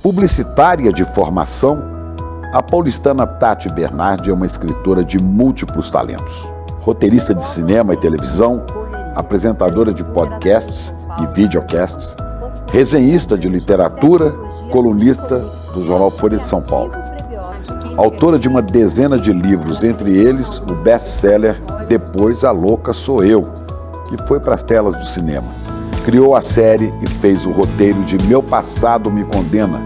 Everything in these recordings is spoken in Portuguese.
Publicitária de formação, a paulistana Tati Bernardi é uma escritora de múltiplos talentos. Roteirista de cinema e televisão, apresentadora de podcasts e videocasts, resenhista de literatura, colunista do jornal Folha de São Paulo. Autora de uma dezena de livros, entre eles o best-seller Depois a Louca Sou Eu, que foi para as telas do cinema. Criou a série e fez o roteiro de Meu Passado Me Condena,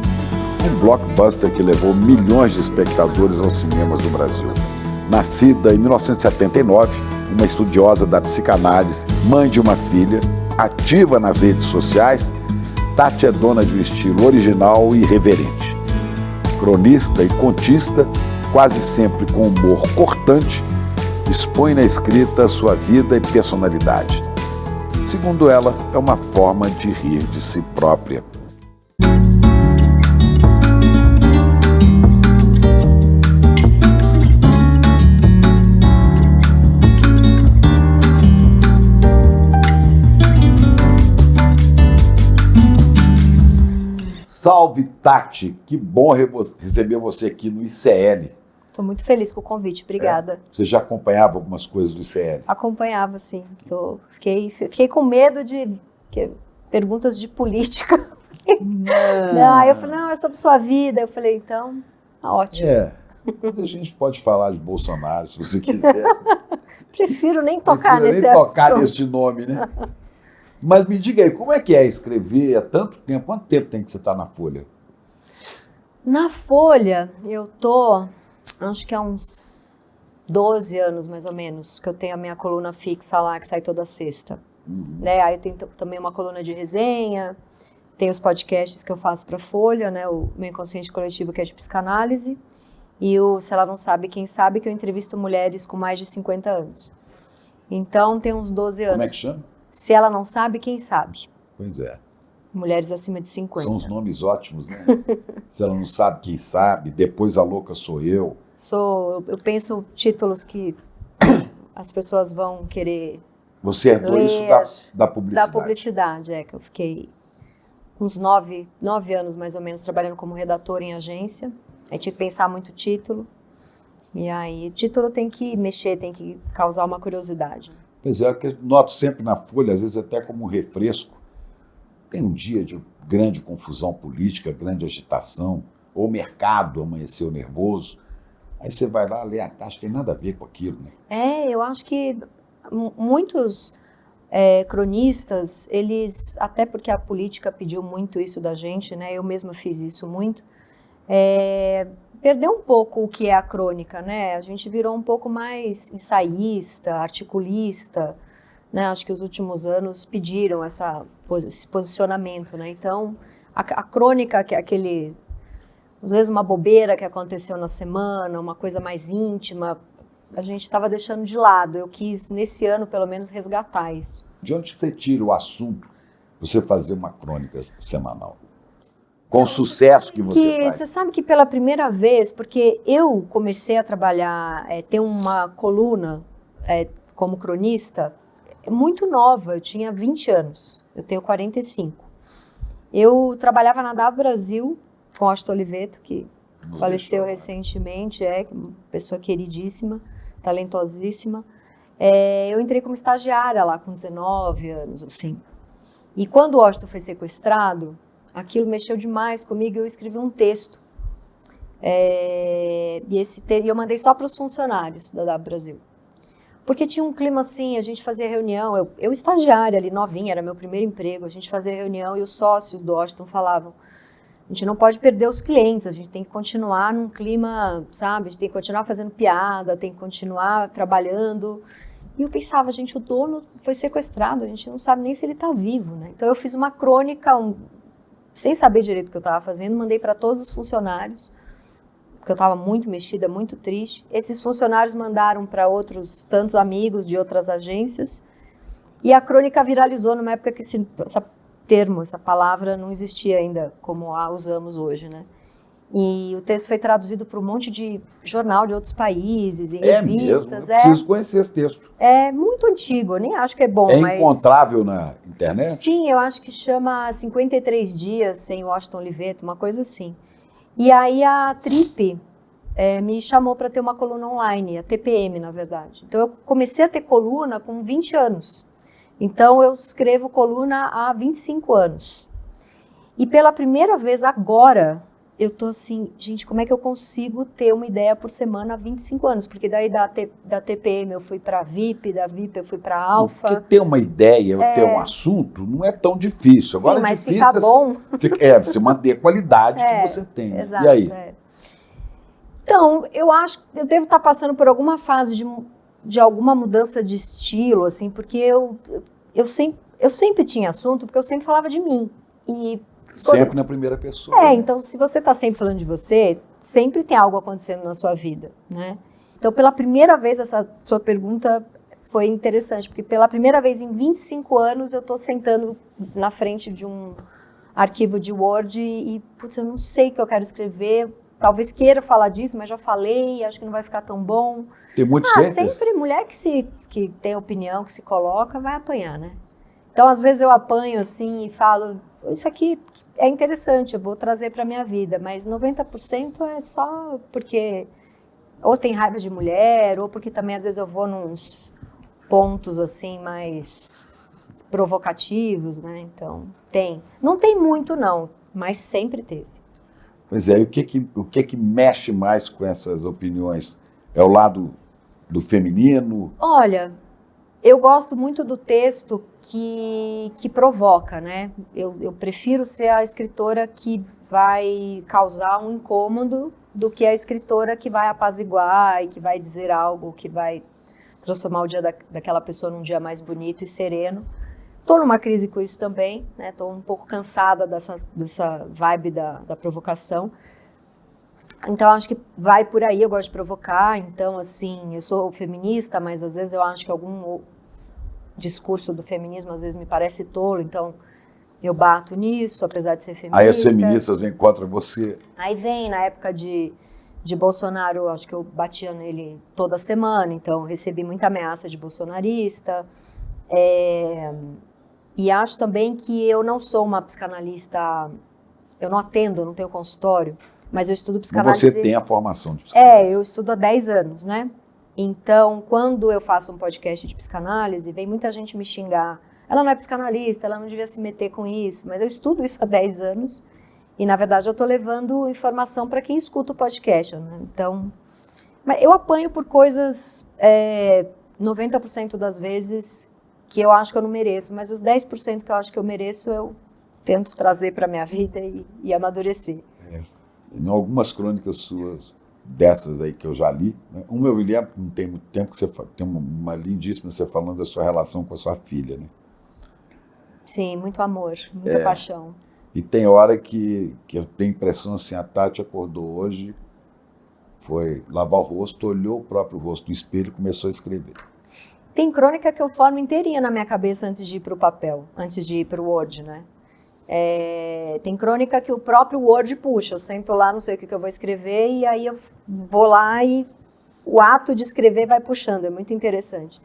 um blockbuster que levou milhões de espectadores aos cinemas do Brasil. Nascida em 1979, uma estudiosa da psicanálise, mãe de uma filha, ativa nas redes sociais, Tati é dona de um estilo original e irreverente. Cronista e contista, quase sempre com humor cortante, expõe na escrita sua vida e personalidade. Segundo ela, é uma forma de rir de si própria. Salve, Tati! Que bom receber você aqui no ICL. Estou muito feliz com o convite, obrigada. Você já acompanhava algumas coisas do ICL? Acompanhava, sim. Fiquei com medo de perguntas de política. Não, aí eu falei, não, é sobre sua vida. Eu falei, então, ótimo. A gente pode falar de Bolsonaro, se você quiser. Prefiro nem tocar nesse assunto. Tocar nesse nome, né? Mas me diga aí, como é que é escrever há tanto tempo? Quanto tempo tem que você estar na Folha? Na Folha, eu tô, acho que há uns 12 anos, mais ou menos, que eu tenho a minha coluna fixa lá, que sai toda sexta. Né? Aí eu tenho também uma coluna de resenha, tem os podcasts que eu faço para a Folha, né? O Meu Inconsciente Coletivo, que é de psicanálise, e o Se Ela Não Sabe, Quem Sabe, que eu entrevisto mulheres com mais de 50 anos. Então, tem uns 12 anos. Como é que chama? Se Ela Não Sabe, Quem Sabe. Pois é. Mulheres acima de 50. São os nomes ótimos, né? Se Ela Não Sabe, Quem Sabe, Depois a Louca Sou Eu. Eu penso títulos que as pessoas vão querer Você herdou ler, isso da publicidade. Da publicidade, que eu fiquei uns 9 anos, mais ou menos, trabalhando como redatora em agência. Aí tinha que pensar muito título. E aí, título tem que mexer, tem que causar uma curiosidade. Pois é, eu noto sempre na Folha, às vezes até como um refresco. Tem um dia de grande confusão política, grande agitação, ou o mercado amanheceu nervoso. Aí você vai lá ler a taxa, tem nada a ver com aquilo, né? Eu acho que muitos cronistas, eles, até porque a política pediu muito isso da gente, né? Eu mesma fiz isso muito, perdeu um pouco o que é a crônica, né? A gente virou um pouco mais ensaísta, articulista, né? Acho que os últimos anos pediram esse posicionamento, né? Então, a crônica, que é às vezes uma bobeira que aconteceu na semana, uma coisa mais íntima, a gente estava deixando de lado. Eu quis, nesse ano, pelo menos, resgatar isso. De onde você tira o assunto para você fazer uma crônica semanal? Com o sucesso que você faz. Você sabe que pela primeira vez, porque eu comecei a trabalhar, ter uma coluna como cronista muito nova, eu tinha 20 anos, eu tenho 45. Eu trabalhava na DAV Brasil com o Austin Oliveto, que faleceu recentemente, uma pessoa queridíssima, talentosíssima. Eu entrei como estagiária lá com 19 anos, assim. E quando o Austin foi sequestrado, aquilo mexeu demais comigo e eu escrevi um texto. E eu mandei só para os funcionários da DAV Brasil. Porque tinha um clima assim, a gente fazia reunião, eu estagiária ali, novinha, era meu primeiro emprego, a gente fazia reunião e os sócios do Austin falavam, a gente não pode perder os clientes, a gente tem que continuar num clima, sabe, a gente tem que continuar fazendo piada, tem que continuar trabalhando. E eu pensava, gente, o dono foi sequestrado, a gente não sabe nem se ele está vivo, né? Então eu fiz uma crônica, sem saber direito o que eu estava fazendo, mandei para todos os funcionários, porque eu estava muito mexida, muito triste. Esses funcionários mandaram para outros tantos amigos de outras agências, e a crônica viralizou numa época que essa palavra não existia ainda como a usamos hoje, né? E o texto foi traduzido para um monte de jornal de outros países e É mesmo? revistas. Eu preciso conhecer esse texto. É muito antigo, eu nem acho que é bom, É mas... encontrável na internet? Sim, eu acho que chama 53 Dias Sem Washington Oliveto, uma coisa assim. E aí a Trip me chamou para ter uma coluna online, a TPM, na verdade. Então eu comecei a ter coluna com 20 anos. Então eu escrevo coluna há 25 anos. E pela primeira vez agora, eu tô assim, gente, como é que eu consigo ter uma ideia por semana há 25 anos? Porque daí da TPM eu fui para VIP, da VIP eu fui para Alfa. Porque ter uma ideia, ter um assunto, não é tão difícil. Sim, Agora é mas difícil ficar bom. Você manter a qualidade que você tem. Né? Exato, E aí? Então, eu acho que eu devo estar passando por alguma fase de alguma mudança de estilo, assim, porque eu sempre tinha assunto, porque eu sempre falava de mim. E sempre na primeira pessoa. Né? Então se você está sempre falando de você, sempre tem algo acontecendo na sua vida, né? Então, pela primeira vez, essa sua pergunta foi interessante, porque pela primeira vez em 25 anos eu estou sentando na frente de um arquivo de Word e putz, eu não sei o que eu quero escrever. Talvez queira falar disso, mas já falei, acho que não vai ficar tão bom. Tem muitos haters. Sempre mulher que tem opinião, que se coloca, vai apanhar, né? Então, às vezes eu apanho assim e falo, isso aqui é interessante, eu vou trazer para minha vida, mas 90% é só porque ou tem raiva de mulher, ou porque também às vezes eu vou nos pontos assim mais provocativos, né? Então, tem. Não tem muito não, mas sempre teve. Pois é, e o que mexe mais com essas opiniões? É o lado do feminino? Olha, eu gosto muito do texto que provoca, né? Eu prefiro ser a escritora que vai causar um incômodo do que a escritora que vai apaziguar e que vai dizer algo que vai transformar o dia daquela pessoa num dia mais bonito e sereno. Estou numa crise com isso também, né? Estou um pouco cansada dessa vibe da provocação. Então, acho que vai por aí, eu gosto de provocar. Então, assim, eu sou feminista, mas às vezes eu acho que algum discurso do feminismo às vezes me parece tolo. Então, eu bato nisso, apesar de ser feminista. Aí as feministas vêm contra você. Aí vem, na época de Bolsonaro, acho que eu batia nele toda semana. Então, recebi muita ameaça de bolsonarista. E acho também que eu não sou uma psicanalista, eu não atendo, eu não tenho consultório, mas eu estudo psicanálise. Mas você tem a formação de psicanálise. Eu estudo há 10 anos, né? Então, quando eu faço um podcast de psicanálise, vem muita gente me xingar. Ela não é psicanalista, ela não devia se meter com isso, mas eu estudo isso há 10 anos e, na verdade, eu estou levando informação para quem escuta o podcast, né? Então, mas eu apanho por coisas 90% das vezes que eu acho que eu não mereço, mas os 10% que eu acho que eu mereço, eu tento trazer para a minha vida e amadurecer. Em algumas crônicas suas, dessas aí que eu já li, né? Uma eu me lembro, não tem muito tempo, que você tem uma lindíssima você falando da sua relação com a sua filha, né? Sim, muito amor, muita paixão. E tem hora que eu tenho a impressão assim, a Tati acordou hoje, foi lavar o rosto, olhou o próprio rosto no espelho e começou a escrever. Tem crônica que eu formo inteirinha na minha cabeça antes de ir para o papel, antes de ir para o Word, né? Tem crônica que o próprio Word puxa, eu sento lá, não sei o que eu vou escrever, e aí eu vou lá e o ato de escrever vai puxando, é muito interessante.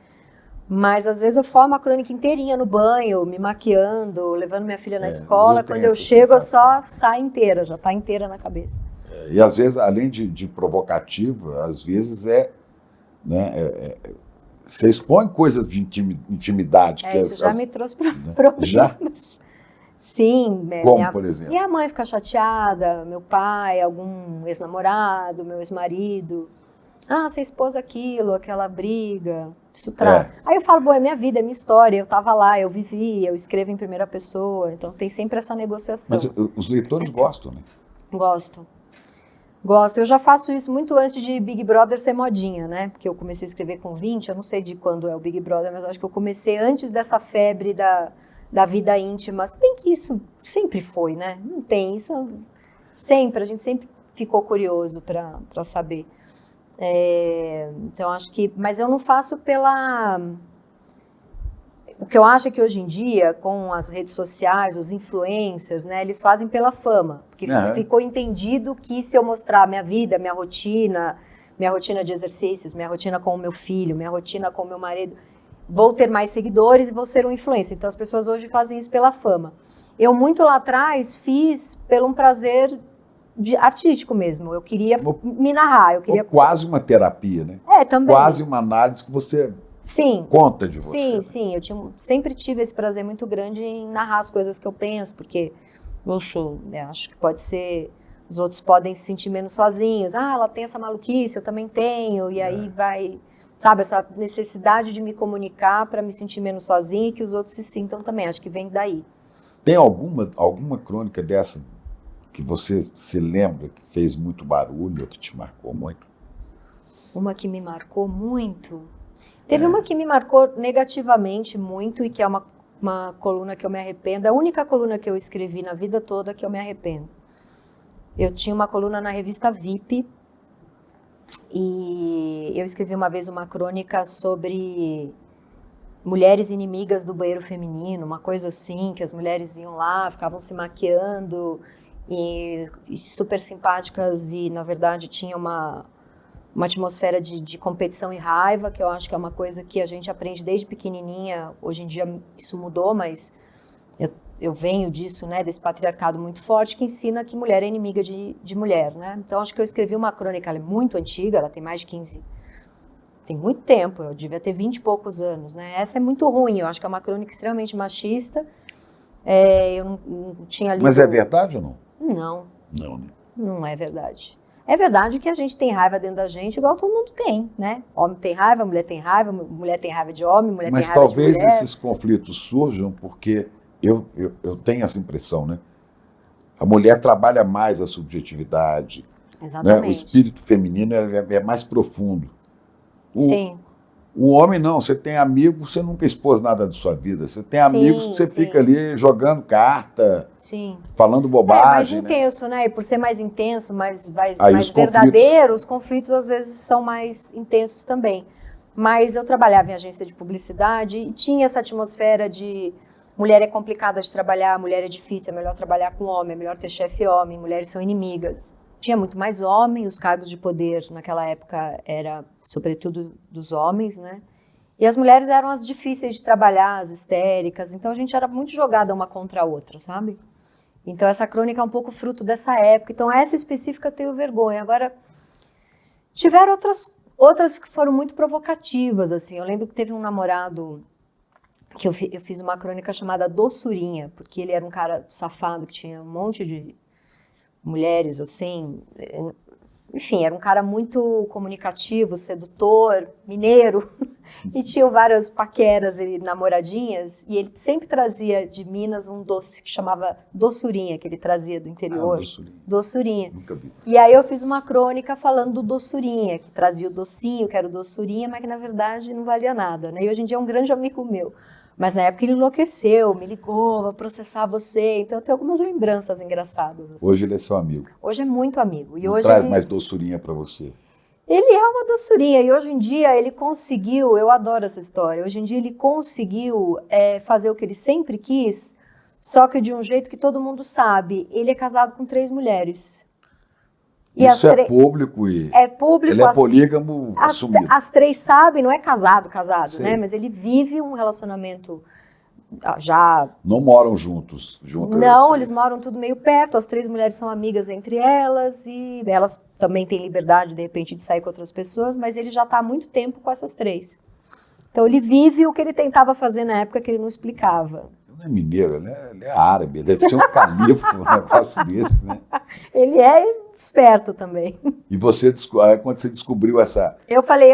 Mas às vezes eu formo a crônica inteirinha no banho, me maquiando, levando minha filha na escola, quando eu chego eu só saio inteira, já está inteira na cabeça. E às vezes, além de provocativa, às vezes você expõe coisas de intimidade. Isso já me trouxe problemas. Já? Sim. Como, por exemplo? Minha mãe fica chateada, meu pai, algum ex-namorado, meu ex-marido. Você expôs aquilo, aquela briga, isso traz. Aí eu falo, bom, é minha vida, é minha história, eu tava lá, eu vivi, eu escrevo em primeira pessoa, então tem sempre essa negociação. Mas os leitores gostam, né? Gosto. Eu já faço isso muito antes de Big Brother ser modinha, né? Porque eu comecei a escrever com 20, eu não sei de quando é o Big Brother, mas acho que eu comecei antes dessa febre da vida íntima. Se bem que isso sempre foi, né? Não tem isso. Sempre, a gente sempre ficou curioso para saber. Então, acho que... Mas eu não faço O que eu acho é que hoje em dia, com as redes sociais, os influencers, né, eles fazem pela fama. Porque ficou entendido que se eu mostrar minha vida, minha rotina de exercícios, minha rotina com o meu filho, minha rotina com o meu marido, vou ter mais seguidores e vou ser um influencer. Então as pessoas hoje fazem isso pela fama. Eu muito lá atrás fiz pelo um prazer artístico mesmo. Eu queria me narrar. Eu queria... Quase uma terapia, né? Também. Quase uma análise que você... Sim. Conta de você. Sim, né? sim. Eu sempre tive esse prazer muito grande em narrar as coisas que eu penso, porque, enfim, eu acho que pode ser... Os outros podem se sentir menos sozinhos. Ela tem essa maluquice, eu também tenho. E aí vai... Sabe, essa necessidade de me comunicar para me sentir menos sozinha e que os outros se sintam também. Acho que vem daí. Tem alguma crônica dessa que você se lembra que fez muito barulho ou que te marcou muito? Uma que me marcou muito... Teve uma que me marcou negativamente muito e que é uma coluna que eu me arrependo. É a única coluna que eu escrevi na vida toda que eu me arrependo. Eu tinha uma coluna na revista VIP e eu escrevi uma vez uma crônica sobre mulheres inimigas do banheiro feminino, uma coisa assim, que as mulheres iam lá, ficavam se maquiando e super simpáticas e, na verdade, tinha uma atmosfera de competição e raiva, que eu acho que é uma coisa que a gente aprende desde pequenininha. Hoje em dia isso mudou, mas eu venho disso, né, desse patriarcado muito forte que ensina que mulher é inimiga de mulher, né? Então acho que eu escrevi uma crônica, ela é muito antiga, ela tem mais de 15, tem muito tempo, eu devia ter 20 e poucos anos, né? Essa é muito ruim, eu acho que é uma crônica extremamente machista. Eu não tinha lido... Mas é verdade ou não? Não. Não, né? Não é verdade. É verdade que a gente tem raiva dentro da gente, igual todo mundo tem, né? Homem tem raiva, mulher tem raiva de homem, mulher tem raiva de mulher. Mas talvez esses conflitos surjam porque eu tenho essa impressão, né? A mulher trabalha mais a subjetividade. Exatamente. Né? O espírito feminino é mais profundo. Sim. O homem não, você tem amigos, você nunca expôs nada de sua vida. Você tem amigos que você fica ali jogando carta, falando bobagem. Mais intenso, né? E por ser mais intenso, mais os verdadeiro, os conflitos às vezes são mais intensos também. Mas eu trabalhava em agência de publicidade e tinha essa atmosfera de mulher é complicada de trabalhar, mulher é difícil, é melhor trabalhar com homem, é melhor ter chefe homem, mulheres são inimigas. Tinha muito mais homem, os cargos de poder naquela época era sobretudo dos homens, né? E as mulheres eram as difíceis de trabalhar, as histéricas, então a gente era muito jogada uma contra a outra, sabe? Então essa crônica é um pouco fruto dessa época, então essa específica eu tenho vergonha. Agora, tiveram outras que foram muito provocativas, assim. Eu lembro que teve um namorado que eu fiz uma crônica chamada Doçurinha, porque ele era um cara safado que tinha um monte de mulheres, assim, enfim, era um cara muito comunicativo, sedutor, mineiro, e tinha várias paqueras e namoradinhas, e ele sempre trazia de Minas um doce que chamava Doçurinha, que ele trazia do interior. Doçurinha. Nunca vi. E aí eu fiz uma crônica falando do Doçurinha, que trazia o docinho, que era o Doçurinha, mas que na verdade não valia nada, né? E hoje em dia é um grande amigo meu. Mas na época ele enlouqueceu, me ligou, vou processar você. Então eu tenho algumas lembranças engraçadas. Assim. Hoje ele é seu amigo. Hoje é muito amigo. E hoje hoje traz mais doçurinha para você. Ele é uma doçurinha. E hoje em dia ele conseguiu, eu adoro essa história, hoje em dia ele conseguiu fazer o que ele sempre quis, só que de um jeito que todo mundo sabe. Ele é casado com 3 mulheres. E isso é público e ele é polígamo assumido. As 3 sabem, não é casado, né? Mas ele vive um relacionamento já... Não moram juntos? Não, eles moram tudo meio perto, as 3 mulheres são amigas entre elas e elas também têm liberdade, de repente, de sair com outras pessoas, mas ele já está há muito tempo com essas 3. Então ele vive o que ele tentava fazer na época que ele não explicava. Ele não é mineiro, ele é árabe, deve ser um califa, um negócio desse, né? Ele é esperto também. E você, quando você descobriu essa... Eu falei,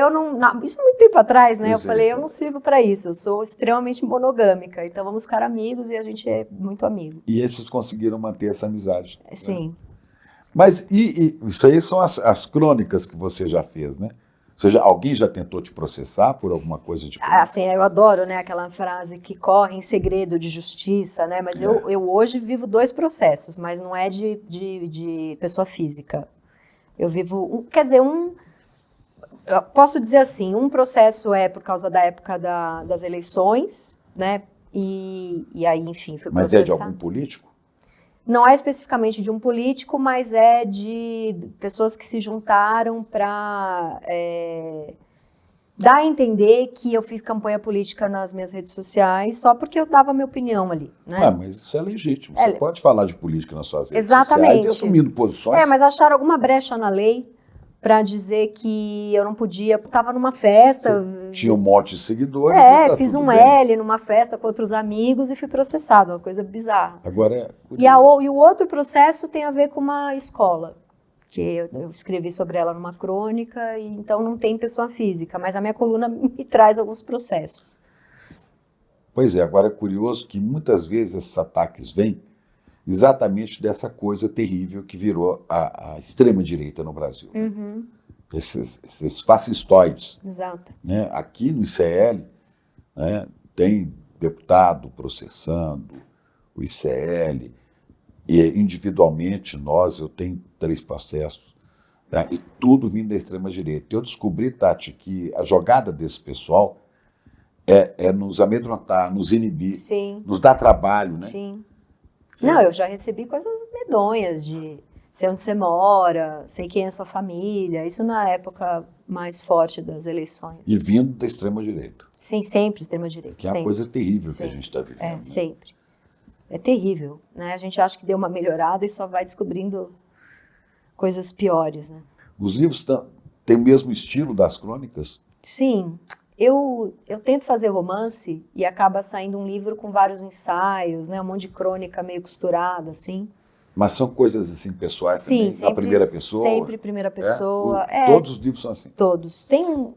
isso muito tempo atrás, né? Eu falei, eu não sirvo para isso, eu sou extremamente monogâmica, então vamos ficar amigos e a gente é muito amigo. E esses conseguiram manter essa amizade. Sim. Né? Mas isso aí são as crônicas que você já fez, né? Alguém já tentou te processar por alguma coisa de... Assim, eu adoro, né, aquela frase que corre em segredo de justiça, né? Mas eu hoje vivo 2 processos, mas não é de pessoa física. Eu vivo, eu posso dizer assim, um processo é por causa da época das eleições, né? E aí, enfim, fui Mas processada. é de algum político? Não é especificamente de um político, mas é de pessoas que se juntaram para dar a entender que eu fiz campanha política nas minhas redes sociais só porque eu dava a minha opinião ali, né? Mas isso é legítimo. Você pode falar de política nas suas redes Exatamente. sociais e assumindo posições. Mas acharam alguma brecha na lei para dizer que eu não podia, estava numa festa. Você tinha um monte de seguidores. Fiz um bem. L numa festa com outros amigos e fui processado, uma coisa bizarra. Agora e o outro processo tem a ver com uma escola, que eu escrevi sobre ela numa crônica, e então não tem pessoa física, mas a minha coluna me traz alguns processos. Pois é, agora é curioso que muitas vezes esses ataques vêm exatamente dessa coisa terrível que virou a extrema-direita no Brasil. Uhum. Esses fascistoides. Exato. Né? Aqui no ICL, né, tem deputado processando o ICL, e individualmente eu tenho 3 processos, tá? E tudo vindo da extrema-direita. Eu descobri, Tati, que a jogada desse pessoal é nos amedrontar, nos inibir, Sim. nos dar trabalho, né? Sim. Não, eu já recebi coisas medonhas de sei onde você mora, sei quem é sua família, isso na época mais forte das eleições. E vindo da extrema-direita. Sim, sempre extrema-direita. Que é uma coisa terrível que a gente está vivendo. Né? Sempre. É terrível, né? A gente acha que deu uma melhorada e só vai descobrindo coisas piores, né? Os livros têm o mesmo estilo das crônicas? Sim. Eu tento fazer romance e acaba saindo um livro com vários ensaios, né? Um monte de crônica meio costurada, assim. Mas são coisas assim pessoais Sim, também? sempre, Na primeira pessoa? Sempre primeira pessoa. Todos os livros são assim? Todos.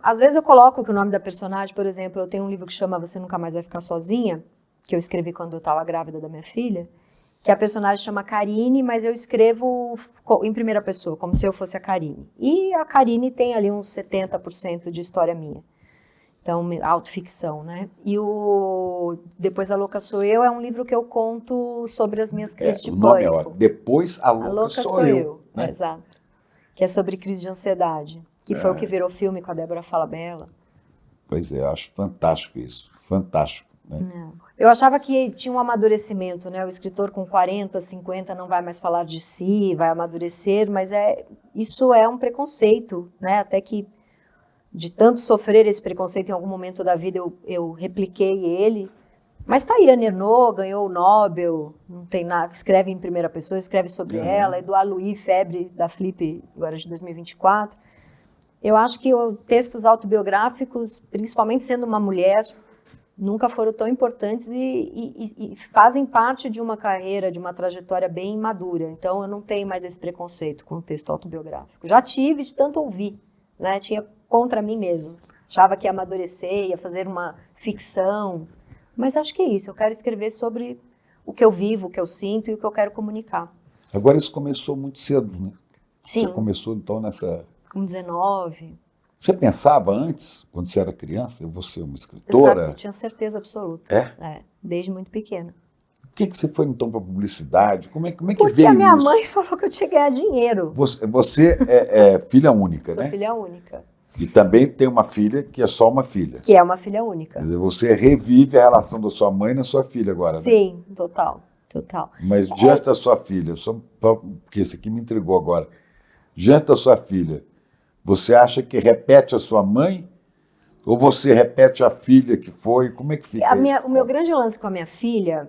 Às vezes eu coloco que o nome da personagem, por exemplo, eu tenho um livro que chama Você Nunca Mais Vai Ficar Sozinha, que eu escrevi quando eu estava grávida da minha filha, que a personagem chama Karine, mas eu escrevo em primeira pessoa, como se eu fosse a Karine. E a Karine tem ali uns 70% de história minha. Então, autoficção, né? E Depois a Louca Sou Eu é um livro que eu conto sobre as minhas crises de pânico. O nome é Depois a Louca Sou Eu. Né? Exato. Que é sobre crise de ansiedade, que foi o que virou filme com a Débora Falabella. Pois é, eu acho fantástico isso. Fantástico. Né? Eu achava que tinha um amadurecimento, né? O escritor com 40, 50 não vai mais falar de si, vai amadurecer, mas isso é um preconceito, né? Até que de tanto sofrer esse preconceito em algum momento da vida, eu repliquei ele. Mas tá aí, Annie Ernaux ganhou o Nobel, não tem nada, escreve em primeira pessoa, escreve sobre ela, Edouard Louis, Febre, da Flip, agora de 2024. Eu acho que textos autobiográficos, principalmente sendo uma mulher, nunca foram tão importantes e fazem parte de uma carreira, de uma trajetória bem madura. Então, eu não tenho mais esse preconceito com o texto autobiográfico. Já tive de tanto ouvir, né? Tinha contra mim mesmo. Achava que ia amadurecer, ia fazer uma ficção. Mas acho que é isso. Eu quero escrever sobre o que eu vivo, o que eu sinto e o que eu quero comunicar. Agora, isso começou muito cedo, né? Sim. Você começou, então, nessa... Com 19... Você pensava antes, quando você era criança, eu vou ser uma escritora? Eu tinha certeza absoluta. Desde muito pequena. Por que você foi, então, para a publicidade? Como é que veio isso? Porque a minha mãe falou que eu tinha que ganhar dinheiro. Você é filha única, né? Sou filha única. E também tem uma filha que é só uma filha. Que é uma filha única. Quer dizer, você revive a relação da sua mãe na sua filha agora, né? Sim, total. Mas diante da sua filha, porque esse aqui me intrigou agora, diante da sua filha, você acha que repete a sua mãe? Ou você repete a filha que foi? Como é que fica isso? O meu grande lance com a minha filha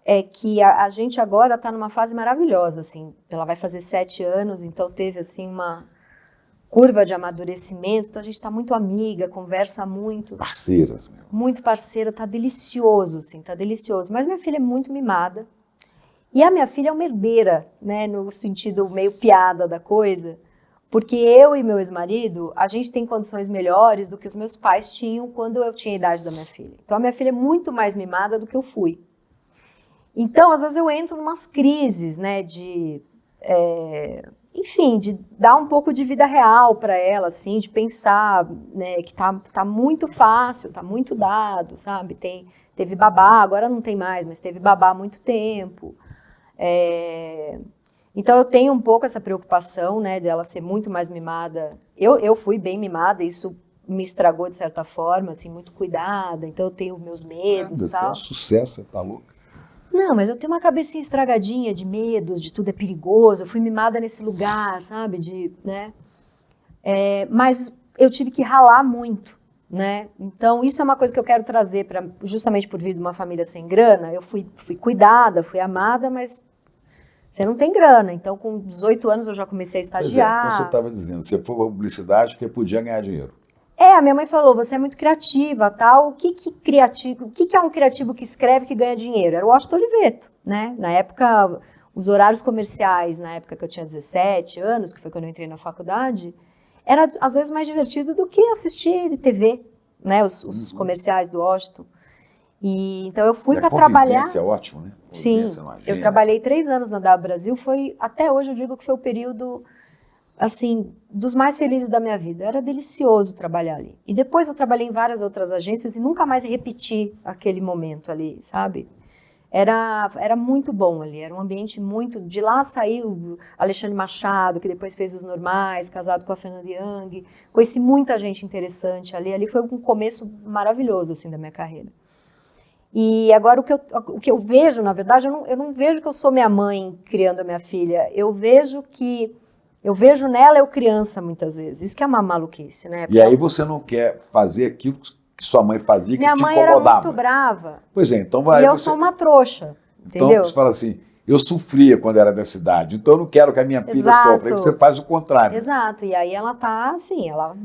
é que a gente agora está numa fase maravilhosa, assim. Ela vai fazer 7 anos, então teve, assim, uma curva de amadurecimento. Então a gente está muito amiga, conversa muito. Parceiras, meu. Muito parceira, tá delicioso, assim, tá delicioso. Mas minha filha é muito mimada. E a minha filha é uma herdeira, né, no sentido meio piada da coisa. Porque eu e meu ex-marido, a gente tem condições melhores do que os meus pais tinham quando eu tinha a idade da minha filha. Então, a minha filha é muito mais mimada do que eu fui. Então, às vezes eu entro em umas crises, né, enfim, de dar um pouco de vida real para ela, assim, de pensar, né, que tá muito fácil, tá muito dado, sabe? Teve babá, agora não tem mais, mas teve babá há muito tempo. Então, eu tenho um pouco essa preocupação, né, de ela ser muito mais mimada. Eu fui bem mimada, isso me estragou de certa forma, assim, muito cuidada, então eu tenho meus medos e tal. Você é um sucesso, você tá louca. Não, mas eu tenho uma cabecinha estragadinha de medos, de tudo é perigoso, eu fui mimada nesse lugar, sabe, né? Mas eu tive que ralar muito, né? Então isso é uma coisa que eu quero trazer, justamente por vir de uma família sem grana, eu fui cuidada, fui amada, mas você não tem grana, então com 18 anos eu já comecei a estagiar. Então você estava dizendo, você foi para publicidade porque podia ganhar dinheiro. A minha mãe falou, você é muito criativa, tal. O que é um criativo que escreve que ganha dinheiro? Era o Washington Oliveto, né? Na época, os horários comerciais, na época que eu tinha 17 anos, que foi quando eu entrei na faculdade, era às vezes mais divertido do que assistir TV, né? Os comerciais do Washington. E então eu fui para trabalhar. É ótimo, né? Sim, eu trabalhei 3 anos na W Brasil, até hoje eu digo que foi o período, assim, dos mais felizes da minha vida. Era delicioso trabalhar ali. E depois eu trabalhei em várias outras agências e nunca mais repeti aquele momento ali, sabe? Era muito bom ali, era um ambiente muito... De lá saiu Alexandre Machado, que depois fez Os Normais, casado com a Fernanda Young. Conheci muita gente interessante ali. Ali foi um começo maravilhoso, assim, da minha carreira. E agora o que eu vejo, na verdade, eu não vejo que eu sou minha mãe criando a minha filha. Eu vejo nela eu criança, muitas vezes. Isso que é uma maluquice, né? E aí você não quer fazer aquilo que sua mãe fazia, que te incomodava. Minha mãe era muito brava. Pois é, então vai... E eu sou uma trouxa, então, entendeu? você fala assim, eu sofria quando era da cidade, então eu não quero que a minha filha sofra. Aí você faz o contrário. Exato, e aí ela tá assim, ela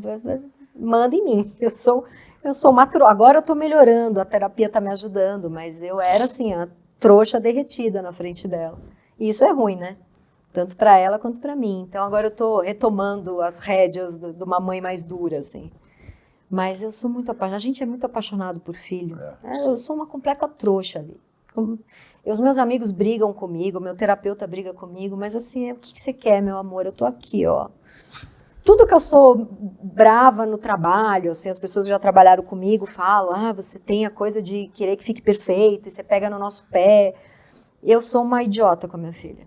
manda em mim. Eu sou uma trouxa. Agora eu tô melhorando, a terapia tá me ajudando, mas eu era assim, a trouxa derretida na frente dela. E isso é ruim, né? Tanto para ela quanto para mim. Então agora eu tô retomando as rédeas de uma mãe mais dura, assim. Mas eu sou muito apaixonada. A gente é muito apaixonado por filho. Eu sou uma completa trouxa ali. Os meus amigos brigam comigo, meu terapeuta briga comigo, mas assim, o que você quer, meu amor? Eu tô aqui, ó. Tudo que eu sou brava no trabalho, assim, as pessoas que já trabalharam comigo falam, você tem a coisa de querer que fique perfeito, e você pega no nosso pé. Eu sou uma idiota com a minha filha.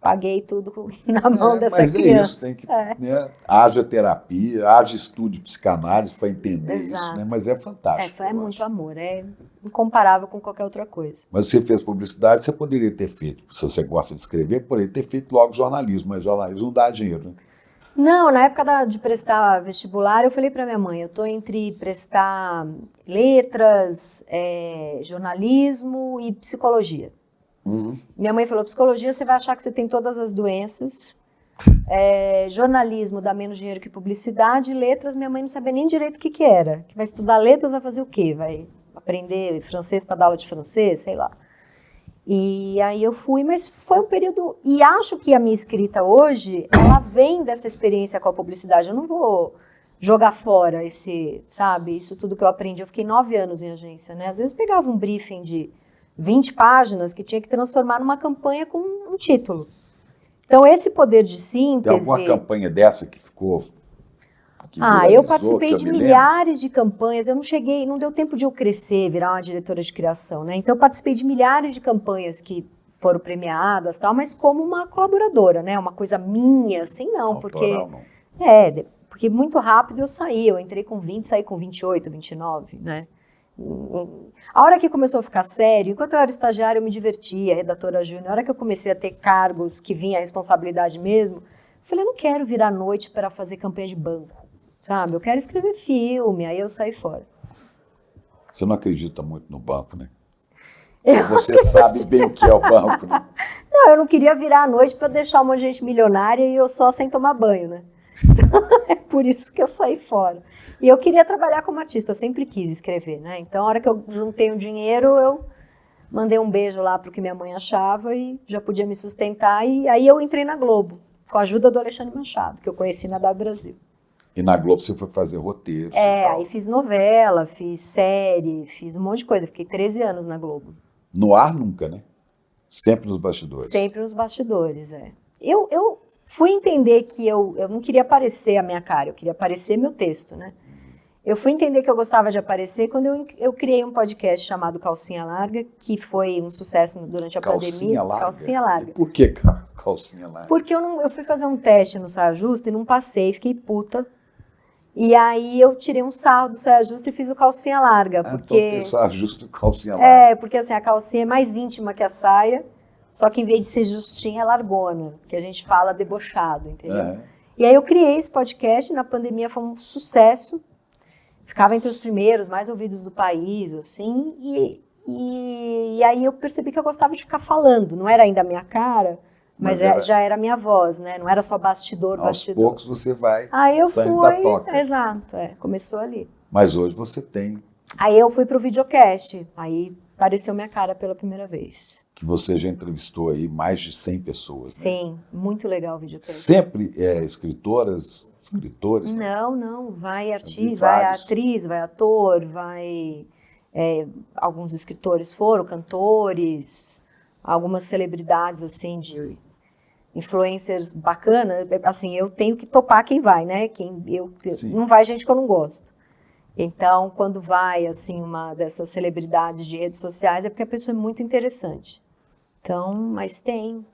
Paguei tudo na mão dessa criança. Mas isso, tem que... Né, haja terapia, haja estudo de psicanálise para entender isso, né? Mas é fantástico. É muito amor, é incomparável com qualquer outra coisa. Mas você fez publicidade, você poderia ter feito, se você gosta de escrever, poderia ter feito logo jornalismo, mas jornalismo não dá dinheiro, né? Não, na época de prestar vestibular, eu falei para minha mãe, eu estou entre prestar letras, jornalismo e psicologia. Minha mãe falou, psicologia você vai achar que você tem todas as doenças, jornalismo dá menos dinheiro que publicidade, letras minha mãe não sabia nem direito o que era, que vai estudar letras, vai fazer o quê? Vai aprender francês para dar aula de francês, sei lá. E aí eu fui, mas foi um período, e acho que a minha escrita hoje, ela vem dessa experiência com a publicidade, eu não vou jogar fora isso tudo que eu aprendi, eu fiquei 9 anos em agência, né? Às vezes pegava um briefing de 20 páginas que tinha que transformar numa campanha com um título. Então, esse poder de síntese... Tem alguma campanha dessa que ficou... eu participei de milhares de campanhas, não deu tempo de eu crescer, virar uma diretora de criação, né? Então, eu participei de milhares de campanhas que foram premiadas, tal, mas como uma colaboradora, né? Uma coisa minha, assim, não, porque... Porque muito rápido eu entrei com 20, saí com 28, 29, né? A hora que começou a ficar sério, enquanto eu era estagiária, eu me divertia, redatora júnior. A hora que eu comecei a ter cargos que vinha a responsabilidade mesmo, eu falei, eu não quero virar à noite para fazer campanha de banco, sabe? Eu quero escrever filme, aí eu saí fora. Você não acredita muito no banco, né? Você sabe bem o que é o banco, né? Não, eu não queria virar à noite para deixar um monte de gente milionária e eu só sem tomar banho, né? Então, é por isso que eu saí fora. E eu queria trabalhar como artista, sempre quis escrever, né? Então, a hora que eu juntei um dinheiro, eu mandei um beijo lá pro que minha mãe achava e já podia me sustentar. E aí eu entrei na Globo, com a ajuda do Alexandre Machado, que eu conheci na W Brasil. E na Globo você foi fazer roteiro? Aí fiz novela, fiz série, fiz um monte de coisa. Fiquei 13 anos na Globo. No ar nunca, né? Sempre nos bastidores. Sempre nos bastidores, Eu fui entender que eu não queria aparecer a minha cara, eu queria aparecer meu texto, né? Eu fui entender que eu gostava de aparecer quando eu criei um podcast chamado Calcinha Larga, que foi um sucesso durante a pandemia. Calcinha Larga. E por que Calcinha Larga? Porque eu fui fazer um teste no Saia Justa e não passei, fiquei puta. E aí eu tirei um sarro do saia justa e fiz o calcinha larga. Porque, então saia justa e calcinha larga. porque assim, a calcinha é mais íntima que a saia, só que em vez de ser justinha, é largona, que a gente fala debochado, entendeu? E aí eu criei esse podcast, na pandemia foi um sucesso, ficava entre os primeiros, mais ouvidos do país, assim, e aí eu percebi que eu gostava de ficar falando, não era ainda a minha cara, mas já era a minha voz, né? Não era só bastidor. Aos poucos você vai aí eu saindo da fui, toca. exato, começou ali. Mas hoje você tem... Aí eu fui pro videocast, aí apareceu minha cara pela primeira vez. Que você já entrevistou aí mais de 100 pessoas, né? Sim, muito legal o videocast. Sempre escritores? Não, vai artista, vai atriz, vai ator, vai... alguns escritores foram, cantores, algumas celebridades, assim, de influencers bacanas. Assim, eu tenho que topar quem vai, né? Não vai gente que eu não gosto. Então, quando vai, assim, uma dessas celebridades de redes sociais, é porque a pessoa é muito interessante. Então, mas tem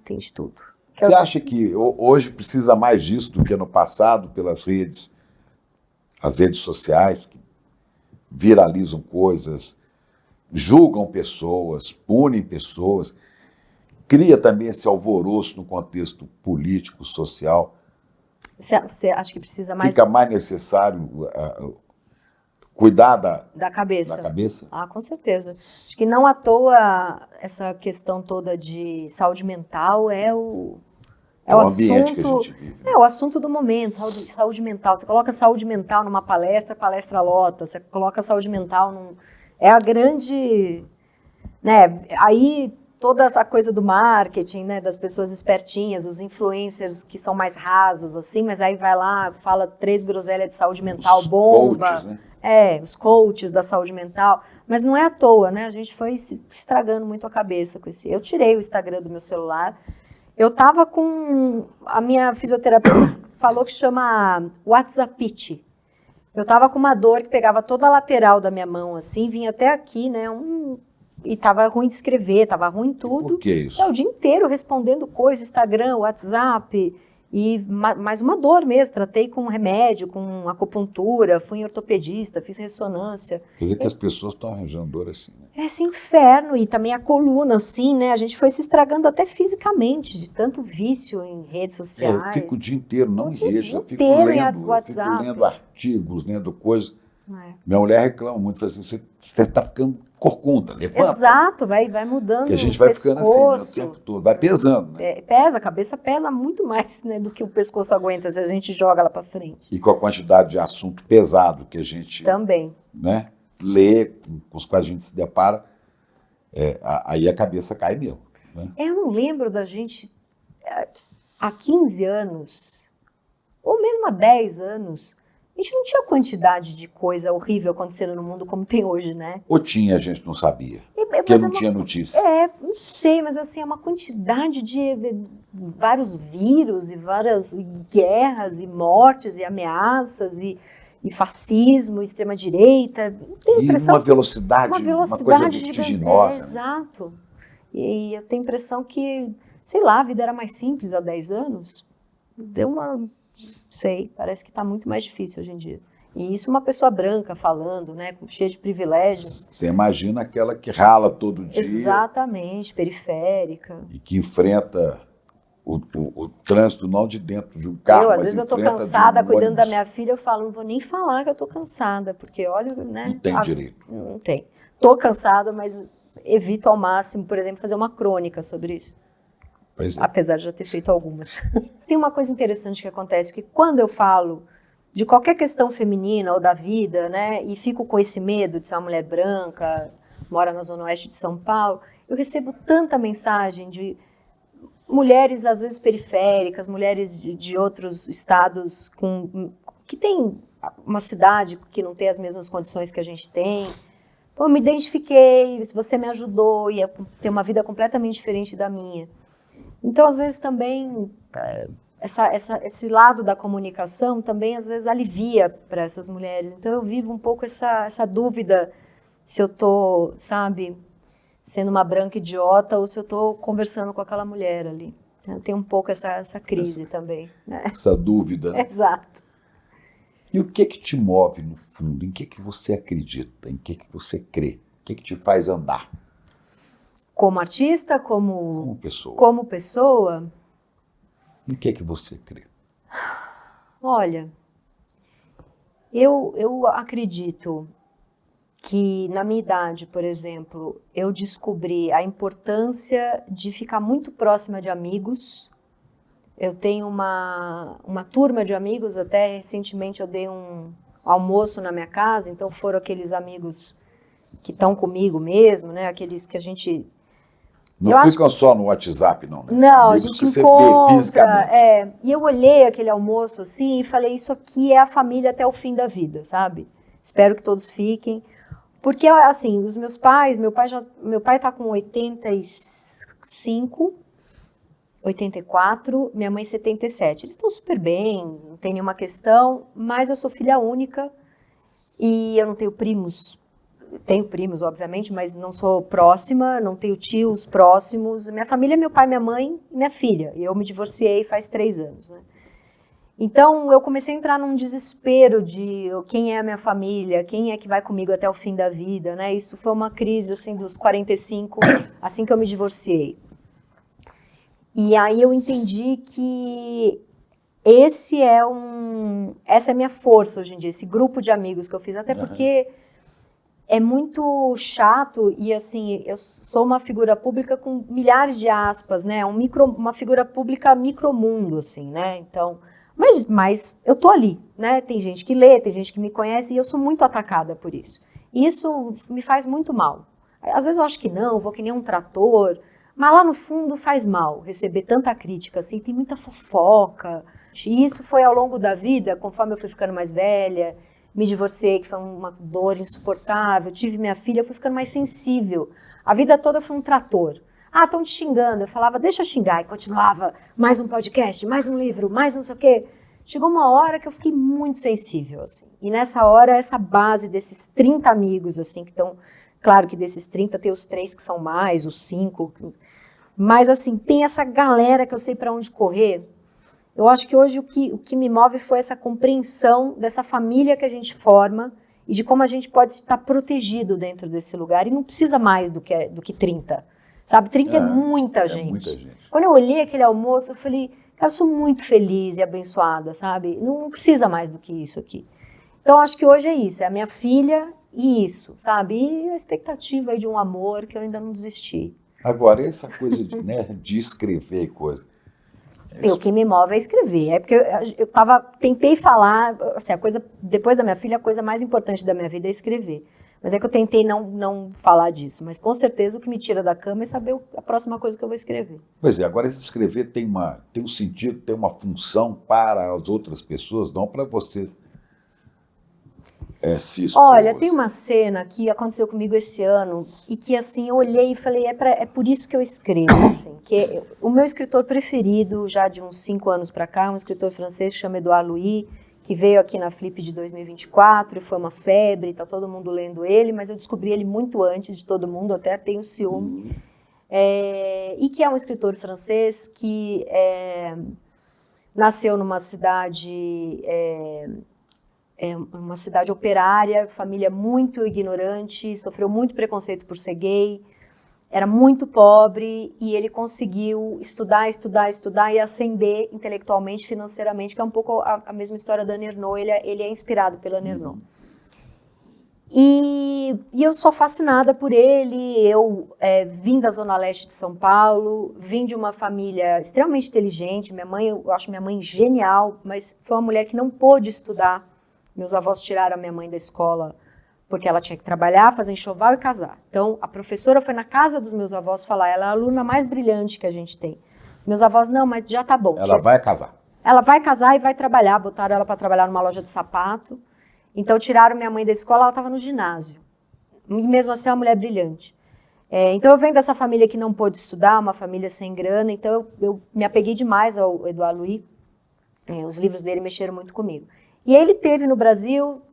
de tudo. Você acha que hoje precisa mais disso do que no passado, pelas redes, as redes sociais, que viralizam coisas, julgam pessoas, punem pessoas, cria também esse alvoroço no contexto político, social? Você acha que precisa mais... Fica mais necessário cuidar da cabeça? Ah, com certeza. Acho que não à toa essa questão toda de saúde mental é o ambiente assunto, que a gente vive. É o assunto do momento, saúde mental. Você coloca saúde mental numa palestra, a palestra lota. Você coloca saúde mental é a grande... né? Aí toda essa coisa do marketing, né, das pessoas espertinhas, os influencers que são mais rasos, assim, mas aí vai lá, fala 3 groselhas de saúde mental, os bomba. Coaches, né? Os coaches da saúde mental. Mas não é à toa, né? A gente foi se estragando muito a cabeça com esse... Eu tirei o Instagram do meu celular. Eu tava com... A minha fisioterapeuta falou que chama WhatsAppite. Eu tava com uma dor que pegava toda a lateral da minha mão, assim, vinha até aqui, né? E tava ruim de escrever, tava ruim tudo. Por que isso? O dia inteiro respondendo coisas, Instagram, WhatsApp, e mais uma dor mesmo. Tratei com remédio, com acupuntura, fui em ortopedista, fiz ressonância. Quer dizer que as pessoas estão arranjando dor assim, né? Esse inferno, e também a coluna, assim, né? A gente foi se estragando até fisicamente, de tanto vício em redes sociais. Eu fico o dia inteiro, não em redes, eu fico WhatsApp. Lendo artigos, lendo coisas. Minha mulher reclama muito, fala assim, você está ficando corcunda, levanta. Exato, vai mudando. Que a gente vai ficando assim, né, o tempo todo, vai pesando, né? Pesa, a cabeça pesa muito mais, né, do que o pescoço aguenta se a gente joga lá para frente. E com a quantidade de assunto pesado que a gente também, né, lê, com os quais a gente se depara, aí a cabeça cai mesmo. Né? Eu não lembro da gente, há 15 anos, ou mesmo há 10 anos, a gente não tinha quantidade de coisa horrível acontecendo no mundo como tem hoje, né? Ou tinha, a gente não sabia, porque não tinha notícia. Não sei, mas assim, é uma quantidade de vários vírus e várias guerras e mortes e ameaças e fascismo, extrema-direita. E uma velocidade, uma coisa vertiginosa. Né? Exato. E eu tenho a impressão que, sei lá, a vida era mais simples há 10 anos. Parece que está muito mais difícil hoje em dia. E isso uma pessoa branca falando, né, cheia de privilégios. Você imagina aquela que rala todo dia. Exatamente, periférica. E que enfrenta o trânsito não de dentro de um carro, às vezes eu estou cansada cuidando da minha filha, eu falo, não vou nem falar que eu estou cansada, porque olha, né? Não tem direito. Não tem. Estou cansada, mas evito ao máximo, por exemplo, fazer uma crônica sobre isso. Pois é. Apesar de já ter feito algumas. Tem uma coisa interessante que acontece, que quando eu falo de qualquer questão feminina ou da vida, né, e fico com esse medo de ser uma mulher branca, mora na Zona Oeste de São Paulo, eu recebo tanta mensagem de mulheres, às vezes, periféricas, mulheres de outros estados que tem uma cidade que não tem as mesmas condições que a gente tem. Eu me identifiquei, você me ajudou, e ter uma vida completamente diferente da minha. Então, às vezes, também, esse lado da comunicação também, às vezes, alivia para essas mulheres. Então, eu vivo um pouco essa dúvida se eu estou, sabe, sendo uma branca idiota ou se eu estou conversando com aquela mulher ali. Tem um pouco essa crise também. Né? Essa dúvida. Né? Exato. E o que te move no fundo? Em que você acredita? Em que você crê? O que te faz andar? Como artista, Como pessoa. Como pessoa? Em que você crê? Olha, eu acredito que na minha idade, por exemplo, eu descobri a importância de ficar muito próxima de amigos. Eu tenho uma turma de amigos, até recentemente eu dei um almoço na minha casa, então foram aqueles amigos que estão comigo mesmo, né? Aqueles que a gente... Não ficam só no WhatsApp, não, né? Não, amigos a gente que você encontra, vê fisicamente. E eu olhei aquele almoço assim e falei, isso aqui é a família até o fim da vida, sabe? Espero que todos fiquem. Porque, assim, os meus pais, meu pai tá com 85, 84, minha mãe 77. Eles estão super bem, não tem nenhuma questão, mas eu sou filha única e eu não tenho primos. Tenho primos, obviamente, mas não sou próxima, não tenho tios próximos. Minha família é meu pai, minha mãe e minha filha. E eu me divorciei faz 3 anos, né? Então, eu comecei a entrar num desespero de quem é a minha família, quem é que vai comigo até o fim da vida, né? Isso foi uma crise, assim, dos 45, assim que eu me divorciei. E aí eu entendi que essa é a minha força hoje em dia, esse grupo de amigos que eu fiz, até porque é muito chato e, assim, eu sou uma figura pública com milhares de aspas, né? Uma figura pública micromundo, assim, né? Então... Mas eu tô ali, né? Tem gente que lê, tem gente que me conhece e eu sou muito atacada por isso. E isso me faz muito mal. Às vezes eu acho que não, vou que nem um trator, mas lá no fundo faz mal receber tanta crítica, assim, tem muita fofoca. E isso foi ao longo da vida, conforme eu fui ficando mais velha, me divorciei, que foi uma dor insuportável, tive minha filha, eu fui ficando mais sensível. A vida toda eu fui um trator. Ah, estão te xingando. Eu falava, deixa eu xingar. E continuava, mais um podcast, mais um livro, mais não sei o quê. Chegou uma hora que eu fiquei muito sensível, assim. E nessa hora, essa base desses 30 amigos, assim, que estão... Claro que desses 30 tem os 3 que são mais, os 5. Mas, assim, tem essa galera que eu sei para onde correr. Eu acho que hoje o que me move foi essa compreensão dessa família que a gente forma e de como a gente pode estar protegido dentro desse lugar. E não precisa mais do que 30. Sabe, 30 é muita gente. Muita gente. Quando eu olhei aquele almoço, eu falei, cara, eu sou muito feliz e abençoada, sabe? Não precisa mais do que isso aqui. Então, acho que hoje é isso, é a minha filha e isso, sabe? E a expectativa aí de um amor que eu ainda não desisti. Agora, essa coisa de escrever coisa. O que me move é escrever. É porque tentei falar, assim, depois da minha filha, a coisa mais importante da minha vida é escrever. Mas é que eu tentei não falar disso. Mas com certeza o que me tira da cama é saber a próxima coisa que eu vou escrever. Pois é, agora esse escrever tem um sentido, tem uma função para as outras pessoas, não para você se expor. Olha, tem uma cena que aconteceu comigo esse ano e que, assim, eu olhei e falei, é por isso que eu escrevo, assim. Que o meu escritor preferido, já de uns 5 anos para cá, um escritor francês que chama Édouard Louis, que veio aqui na Flip de 2024, e foi uma febre, tá todo mundo lendo ele, mas eu descobri ele muito antes de todo mundo, até tenho ciúme. E que é um escritor francês que nasceu numa cidade, uma cidade operária, família muito ignorante, sofreu muito preconceito por ser gay, era muito pobre e ele conseguiu estudar e ascender intelectualmente, financeiramente, que é um pouco a mesma história da Anne Ernaux, ele é inspirado pela Anne Ernaux. E eu sou fascinada por ele, eu vim da Zona Leste de São Paulo, vim de uma família extremamente inteligente, eu acho minha mãe genial, mas foi uma mulher que não pôde estudar. Meus avós tiraram a minha mãe da escola porque ela tinha que trabalhar, fazer enxoval e casar. Então, a professora foi na casa dos meus avós falar, ela é a aluna mais brilhante que a gente tem. Meus avós, não, mas já tá bom. Ela vai casar. Ela vai casar e vai trabalhar, botaram ela para trabalhar numa loja de sapato. Então, tiraram minha mãe da escola, ela estava no ginásio. E mesmo assim, é uma mulher brilhante. Então, eu venho dessa família que não pôde estudar, uma família sem grana, então eu me apeguei demais ao Édouard Louis. Os livros dele mexeram muito comigo. E ele teve no Brasil...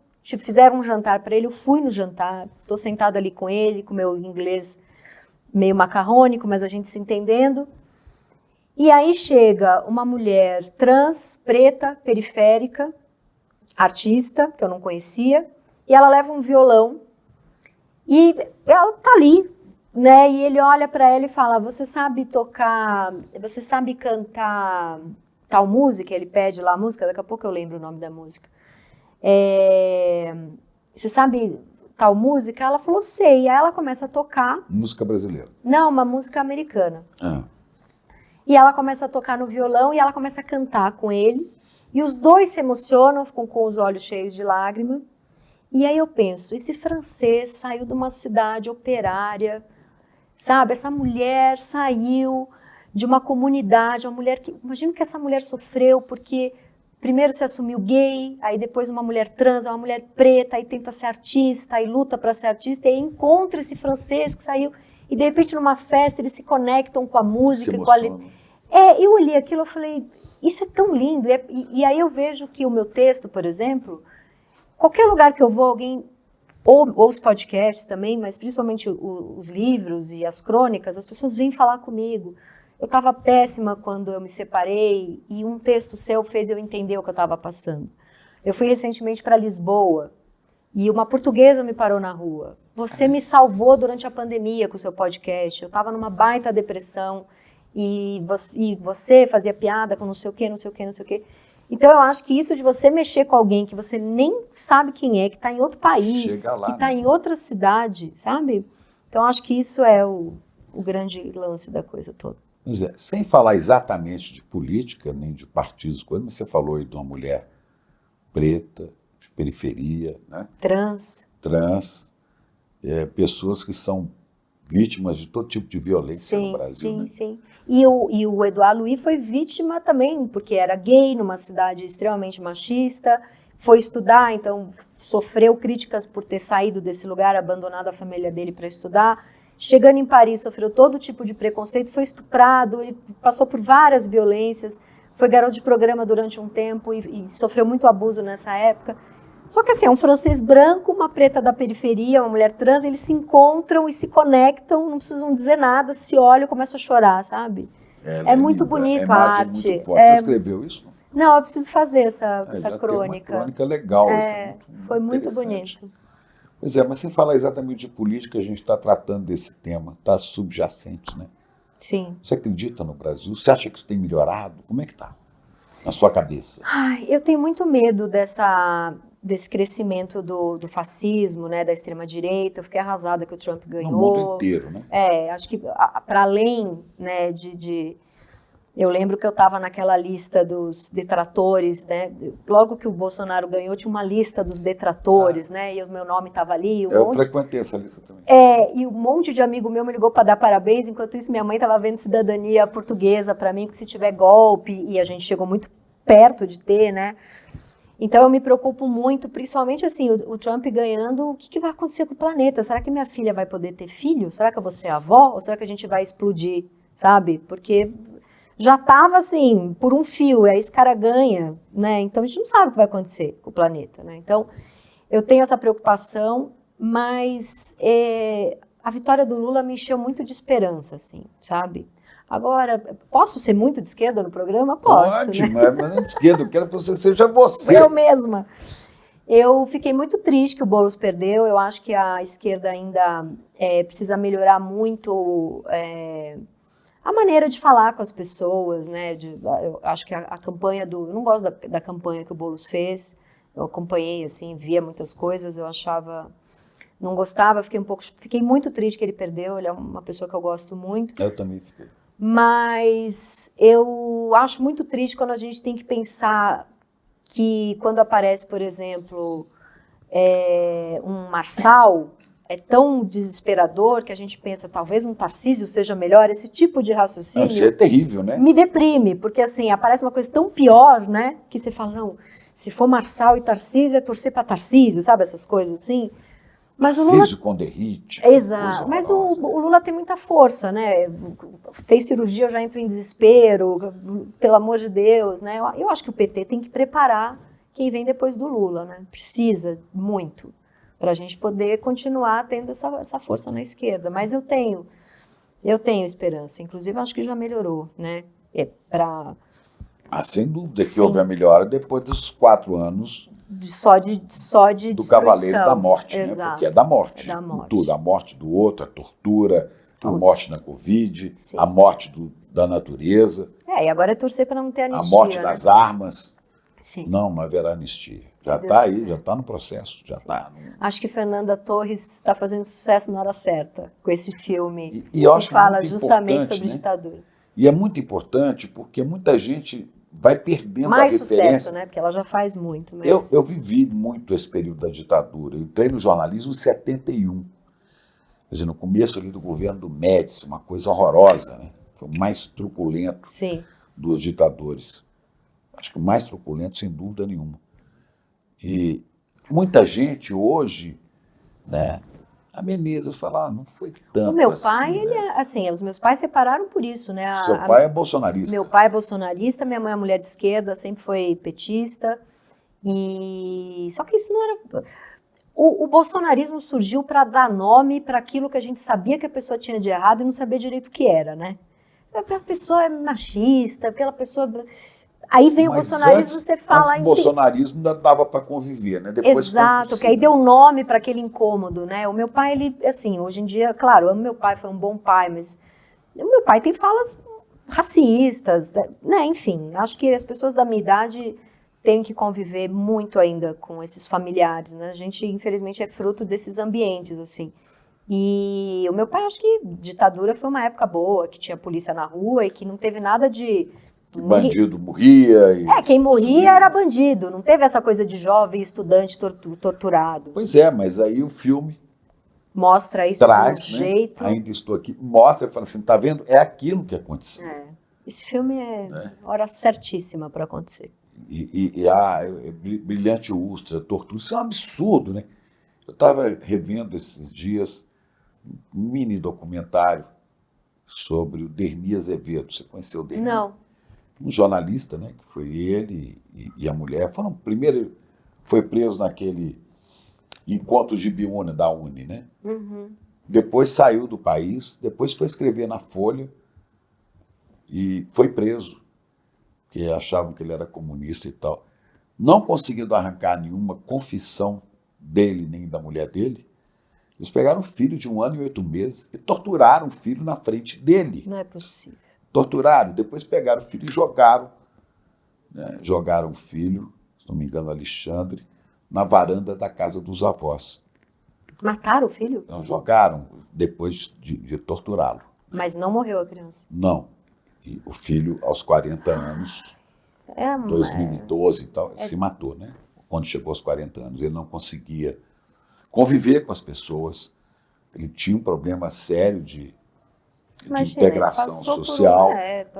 Fizeram um jantar para ele, eu fui no jantar, estou sentada ali com ele, com meu inglês meio macarrônico, mas a gente se entendendo. E aí chega uma mulher trans, preta, periférica, artista, que eu não conhecia, e ela leva um violão, e ela tá ali, né? E ele olha para ela e fala, você sabe cantar tal música? Ele pede lá a música, daqui a pouco eu lembro o nome da música. Você sabe tal música? Ela falou, sei. Aí ela começa a tocar. Música brasileira? Não, uma música americana. Ah. E ela começa a tocar no violão e ela começa a cantar com ele. E os dois se emocionam, ficam com os olhos cheios de lágrima. E aí eu penso, esse francês saiu de uma cidade operária, sabe? Essa mulher saiu de uma comunidade, uma mulher que... Imagina que essa mulher sofreu porque primeiro se assumiu gay, aí depois uma mulher trans, uma mulher preta, aí tenta ser artista, aí luta para ser artista, e aí encontra esse francês que saiu, e de repente numa festa eles se conectam com a música. Eu olhei aquilo e falei, isso é tão lindo. E aí eu vejo que o meu texto, por exemplo, qualquer lugar que eu vou, alguém, ou os podcasts também, mas principalmente os livros e as crônicas, as pessoas vêm falar comigo. Eu estava péssima quando eu me separei e um texto seu fez eu entender o que eu estava passando. Eu fui recentemente para Lisboa e uma portuguesa me parou na rua. Você me salvou durante a pandemia com o seu podcast. Eu estava numa baita depressão e você fazia piada com não sei o quê, não sei o quê, não sei o quê. Então eu acho que isso de você mexer com alguém que você nem sabe quem é, que está em outro país, lá, que está em outra cidade, sabe? Então eu acho que isso é o grande lance da coisa toda. Sem falar exatamente de política, nem de partidos, mas você falou aí de uma mulher preta, de periferia, né? Trans, pessoas que são vítimas de todo tipo de violência no Brasil. Sim, né? sim. E o Edouard Louis foi vítima também, porque era gay, numa cidade extremamente machista, foi estudar, então sofreu críticas por ter saído desse lugar, abandonado a família dele para estudar. Chegando em Paris, sofreu todo tipo de preconceito, foi estuprado, ele passou por várias violências, foi garoto de programa durante um tempo e sofreu muito abuso nessa época. Só que assim, é um francês branco, uma preta da periferia, uma mulher trans, eles se encontram e se conectam, não precisam dizer nada, se olham e começam a chorar, sabe? É muito bonito a arte. Muito forte. Você escreveu isso? Não, eu preciso fazer essa crônica. Uma crônica legal. Foi muito bonito. Pois é, mas sem falar exatamente de política, a gente está tratando desse tema, está subjacente, né? Sim. Você acredita no Brasil? Você acha que isso tem melhorado? Como é que está na sua cabeça? Eu tenho muito medo desse crescimento do fascismo, né, da extrema-direita. Eu fiquei arrasada que o Trump ganhou. No mundo inteiro, né? Acho que para além, né, eu lembro que eu estava naquela lista dos detratores, né? Logo que o Bolsonaro ganhou, tinha uma lista dos detratores, né? E o meu nome estava ali. Eu frequentei essa lista também. E um monte de amigo meu me ligou para dar parabéns, enquanto isso minha mãe estava vendo cidadania portuguesa para mim, porque se tiver golpe, e a gente chegou muito perto de ter, né? Então eu me preocupo muito, principalmente assim, o Trump ganhando, o que vai acontecer com o planeta? Será que minha filha vai poder ter filho? Será que eu vou ser avó? Ou será que a gente vai explodir, sabe? Porque já estava assim, por um fio, e aí esse cara ganha, né? Então a gente não sabe o que vai acontecer com o planeta, né? Então eu tenho essa preocupação, mas a vitória do Lula me encheu muito de esperança, assim, sabe? Agora, posso ser muito de esquerda no programa? Posso. Pode, né? mas não é de esquerda, eu quero que você seja você. Eu mesma. Eu fiquei muito triste que o Boulos perdeu, eu acho que a esquerda ainda precisa melhorar muito a maneira de falar com as pessoas, né? Eu acho que a campanha eu não gosto da campanha que o Boulos fez, eu acompanhei, assim, via muitas coisas, eu achava... Não gostava, fiquei muito triste que ele perdeu, ele é uma pessoa que eu gosto muito. Eu também fiquei. Mas eu acho muito triste quando a gente tem que pensar que quando aparece, por exemplo, um Marçal, é tão desesperador que a gente pensa, talvez um Tarcísio seja melhor, esse tipo de raciocínio. Isso é terrível, né? Me deprime, porque assim, aparece uma coisa tão pior, né? Que você fala, não, se for Marçal e Tarcísio, é torcer para Tarcísio, sabe? Essas coisas assim. Mas Tarcísio com derrite. Exato, mas o Lula tem muita força, né? Fez cirurgia, eu já entro em desespero, pelo amor de Deus, né? Eu acho que o PT tem que preparar quem vem depois do Lula, né? Precisa muito, para a gente poder continuar tendo essa força na esquerda. Mas eu tenho esperança, inclusive eu acho que já melhorou, né? Sem dúvida que houve a melhora depois dos 4 anos só de do destruição. Cavaleiro da Morte, Exato. né? Porque é da morte. É da morte. Tudo, a morte do outro, a tortura, a morte na Covid, Sim. a morte da natureza, E agora é torcer para não ter anistia. a morte né? das armas. Sim. Não haverá anistia. Já Deus está aí, quiser. já está no processo. Já está. Acho que Fernanda Torres está fazendo sucesso na hora certa com esse filme E eu que acho fala muito justamente importante, sobre né? ditadura. E é muito importante porque muita gente vai perdendo Mais a referência. sucesso, né? Porque ela já faz muito. Mas... Eu vivi muito esse período da ditadura. Eu entrei no jornalismo em 71. Quer dizer, no começo ali do governo do Médici, uma coisa horrorosa, né? Foi o mais truculento Sim. dos ditadores. Acho que o mais truculento, sem dúvida nenhuma. E muita gente hoje, né, ameniza, fala, não foi tanto O meu assim, pai, né? ele é assim, os meus pais separaram por isso, né? Seu pai é bolsonarista. Meu pai é bolsonarista, minha mãe é mulher de esquerda, sempre foi petista. Só que isso não era. O bolsonarismo surgiu para dar nome para aquilo que a gente sabia que a pessoa tinha de errado e não sabia direito o que era, né? A pessoa é machista, aquela pessoa. Aí vem o bolsonarismo, você fala. Antes do bolsonarismo ainda dava para conviver, né? Depois Exato, que aí deu nome para aquele incômodo, né? O meu pai, ele, assim, hoje em dia, claro, eu amo meu pai, foi um bom pai, mas o meu pai tem falas racistas, né? Enfim, acho que as pessoas da minha idade têm que conviver muito ainda com esses familiares, né? A gente, infelizmente, é fruto desses ambientes, assim. E o meu pai, acho que ditadura foi uma época boa, que tinha polícia na rua e que não teve nada de... Que bandido morria. Quem morria era bandido, não teve essa coisa de jovem estudante torturado. Pois é, mas aí o filme mostra isso traz, de um né? jeito. Ainda estou aqui, mostra e fala assim, tá vendo? É aquilo que aconteceu. Esse filme é hora certíssima para acontecer. Brilhante Ustra, tortura, isso é um absurdo, né? Eu estava revendo esses dias um mini documentário sobre o Dermi Azevedo. Você conheceu o Dermi? Não. Um jornalista, né, que foi ele e a mulher, primeiro foi preso naquele encontro de Biúna da Uni, né? Uhum. Depois saiu do país, depois foi escrever na Folha e foi preso, porque achavam que ele era comunista e tal. Não conseguindo arrancar nenhuma confissão dele nem da mulher dele, eles pegaram o filho de 1 ano e 8 meses e torturaram o filho na frente dele. Não é possível. Torturaram, depois pegaram o filho e jogaram, né? Jogaram o filho, se não me engano, Alexandre, na varanda da casa dos avós. Mataram o filho? Então, jogaram depois de torturá-lo. Mas não morreu a criança? Não. E o filho, aos 40 anos, 2012 e tal, se matou, né? Quando chegou aos 40 anos. Ele não conseguia conviver com as pessoas, ele tinha um problema sério de integração social,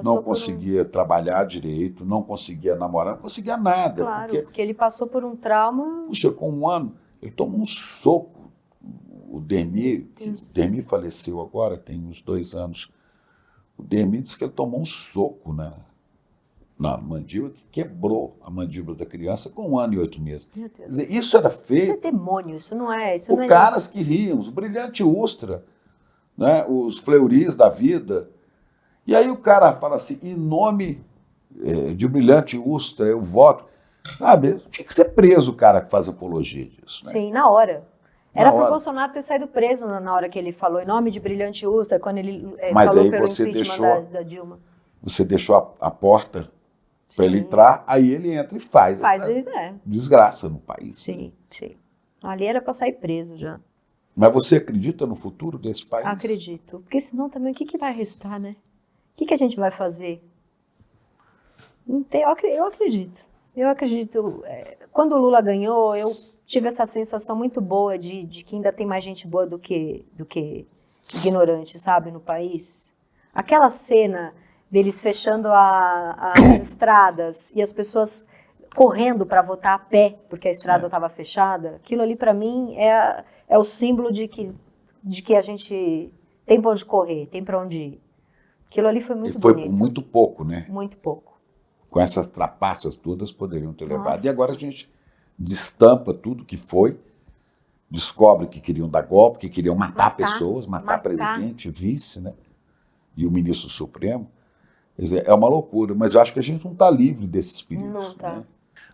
não conseguia trabalhar direito, não conseguia namorar, não conseguia nada. Claro, porque ele passou por um trauma. Puxa, com 1 ano, ele tomou um soco. O Dermi faleceu agora, tem uns 2 anos. O Dermi disse que ele tomou um soco na mandíbula, que quebrou a mandíbula da criança com 1 ano e 8 meses. Meu Deus. Quer dizer, isso era feito. Isso é demônio, isso não é. Isso Por não é caras que riam, os Brilhante Ustra, né, os Fleuris da vida. E aí o cara fala assim, em nome de Brilhante Ustra, eu voto. Sabe, tinha que ser preso o cara que faz apologia disso. Né? Sim, na hora. Era para o hora. Bolsonaro ter saído preso na hora que ele falou em nome de Brilhante Ustra, quando ele Mas falou aí pelo você impeachment da Dilma. Você deixou a porta para ele entrar, aí ele entra e faz essa desgraça no país. Sim, sim. Ali era para sair preso já. Mas você acredita no futuro desse país? Acredito. Porque senão também o que vai restar, né? O que a gente vai fazer? Eu acredito. Eu acredito. Quando o Lula ganhou, eu tive essa sensação muito boa de que ainda tem mais gente boa do que ignorante, sabe, no país. Aquela cena deles fechando as estradas e as pessoas correndo para votar a pé, porque a estrada estava fechada, aquilo ali para mim é o símbolo de que a gente tem para onde correr, tem para onde ir. Aquilo ali foi muito bonito. Foi muito pouco, né? Muito pouco. Com essas trapaças todas poderiam ter levado. E agora a gente destampa tudo que foi, descobre que queriam dar golpe, que queriam matar pessoas, matar presidente, vice, né? E o ministro Supremo. Quer dizer, é uma loucura, mas eu acho que a gente não está livre desses perigos. Não está. Né?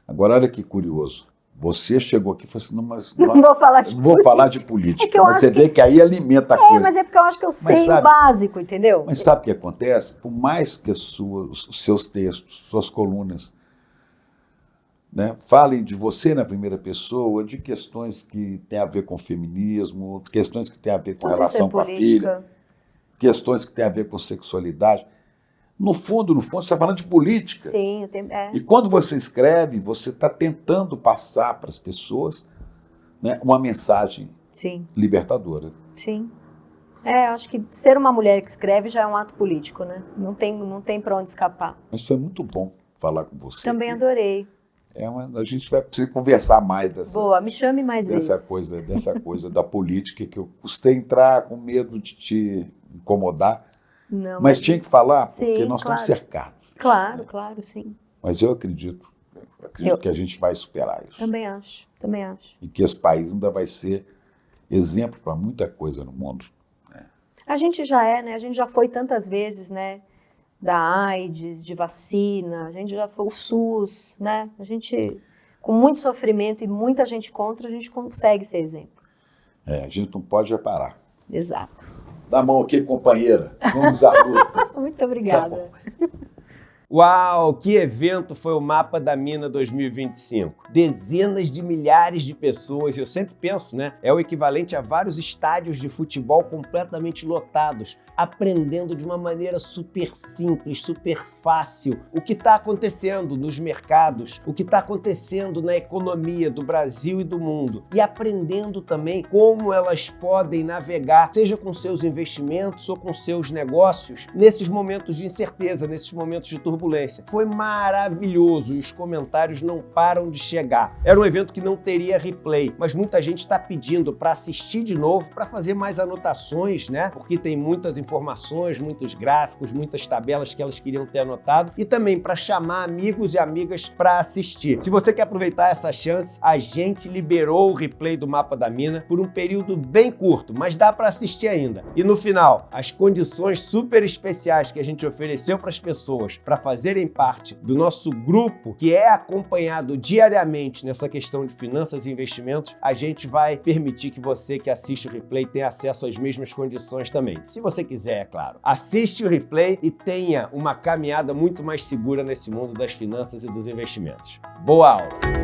Agora, olha que curioso. Você chegou aqui e falou assim, não, mas Não vou falar de não vou falar de política. É que eu Mas acho você vê que aí alimenta a coisa. mas é porque eu acho que eu sei o sabe- básico, entendeu? Mas sabe o que acontece? Por mais que os seus textos, suas colunas, né, falem de você na primeira pessoa, de questões que têm a ver com feminismo, questões que têm a ver com Tudo isso é relação com a filha, política. questões que têm a ver com sexualidade. No fundo, você está falando de política. Sim, E quando você escreve, você está tentando passar para as pessoas, né, uma mensagem sim, libertadora. sim. Acho que ser uma mulher que escreve já é um ato político, né? Não tem para onde escapar. Mas foi muito bom falar com você. Também aqui. adorei. A gente vai precisar conversar mais Boa, me chame mais dessa vezes. dessa coisa da política, que eu custei entrar com medo de te incomodar, Não, mas tinha que falar, porque Sim, nós claro. estamos cercados. Claro, sim. Mas eu acredito que a gente vai superar isso. Também acho. E que esse país ainda vai ser exemplo para muita coisa no mundo. A gente já é, né? A gente já foi tantas vezes, né? Da AIDS, de vacina, a gente já foi o SUS, né? A gente, com muito sofrimento e muita gente contra, a gente consegue ser exemplo. A gente não pode parar. Exato. Dá a mão aqui, companheira. Vamos à luta. Muito obrigada. Uau, que evento foi o Mapa da Mina 2025. Dezenas de milhares de pessoas, eu sempre penso, né? É o equivalente a vários estádios de futebol completamente lotados, aprendendo de uma maneira super simples, super fácil o que está acontecendo nos mercados, o que está acontecendo na economia do Brasil e do mundo. E aprendendo também como elas podem navegar, seja com seus investimentos ou com seus negócios, nesses momentos de incerteza, nesses momentos de turbulência. Foi maravilhoso e os comentários não param de chegar. Era um evento que não teria replay, mas muita gente está pedindo para assistir de novo, para fazer mais anotações, né? Porque tem muitas informações, muitos gráficos, muitas tabelas que elas queriam ter anotado e também para chamar amigos e amigas para assistir. Se você quer aproveitar essa chance, a gente liberou o replay do Mapa da Mina por um período bem curto, mas dá para assistir ainda. E no final, as condições super especiais que a gente ofereceu para as pessoas para fazerem parte do nosso grupo, que é acompanhado diariamente nessa questão de finanças e investimentos, a gente vai permitir que você que assiste o replay tenha acesso às mesmas condições também. Se você quiser, é claro. Assiste o replay e tenha uma caminhada muito mais segura nesse mundo das finanças e dos investimentos. Boa aula!